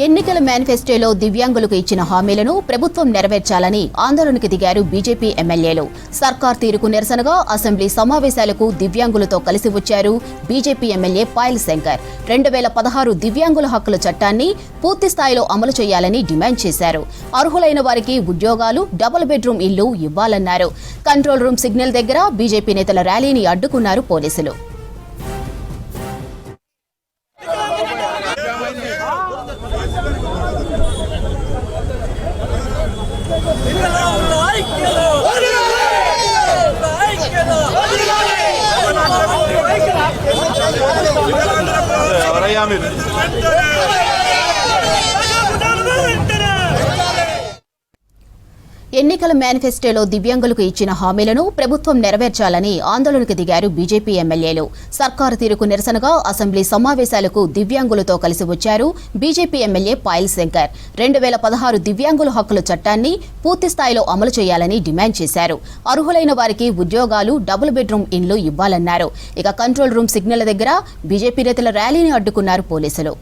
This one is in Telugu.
ఎన్నికల మేనిఫెస్టోలో దివ్యాంగులకు ఇచ్చిన హామీలను ప్రభుత్వం నెరవేర్చాలని ఆందోళనకు దిగారు బీజేపీ ఎమ్మెల్యేలు. సర్కార్ తీరుకు నిరసనగా అసెంబ్లీ సమావేశాలకు దివ్యాంగులతో కలిసి వచ్చారు బీజేపీ ఎమ్మెల్యే పాయల్ శంకర్. 2016 దివ్యాంగుల హక్కుల చట్టాన్ని పూర్తి స్థాయిలో అమలు చేయాలని డిమాండ్ చేశారు. అర్హులైన వారికి ఉద్యోగాలు, డబుల్ బెడ్రూమ్ ఇల్లు ఇవ్వాలన్నారు. కంట్రోల్ రూమ్ సిగ్నల్ దగ్గర బీజేపీ నేతల ర్యాలీని అడ్డుకున్నారు పోలీసులు. ఎన్నికల మేనిఫెస్టోలో దివ్యాంగులకు ఇచ్చిన హామీలను ప్రభుత్వం నెరవేర్చాలని ఆందోళనకు దిగారు బీజేపీ ఎమ్మెల్యేలు. సర్కారు తీరుకు నిరసనగా అసెంబ్లీ సమావేశాలకు దివ్యాంగులతో కలిసి వచ్చారు బీజేపీ ఎమ్మెల్యే పాయల్ శంకర్. 2016 దివ్యాంగుల హక్కుల చట్టాన్ని పూర్తి స్థాయిలో అమలు చేయాలని డిమాండ్ చేశారు. అర్హులైన వారికి ఉద్యోగాలు, డబుల్ బెడ్రూమ్ ఇండ్లు ఇవ్వాలన్నారు. ఇక కంట్రోల్ రూమ్ సిగ్నల్ దగ్గర బీజేపీ నేతల ర్యాలీని అడ్డుకున్నారు పోలీసులు.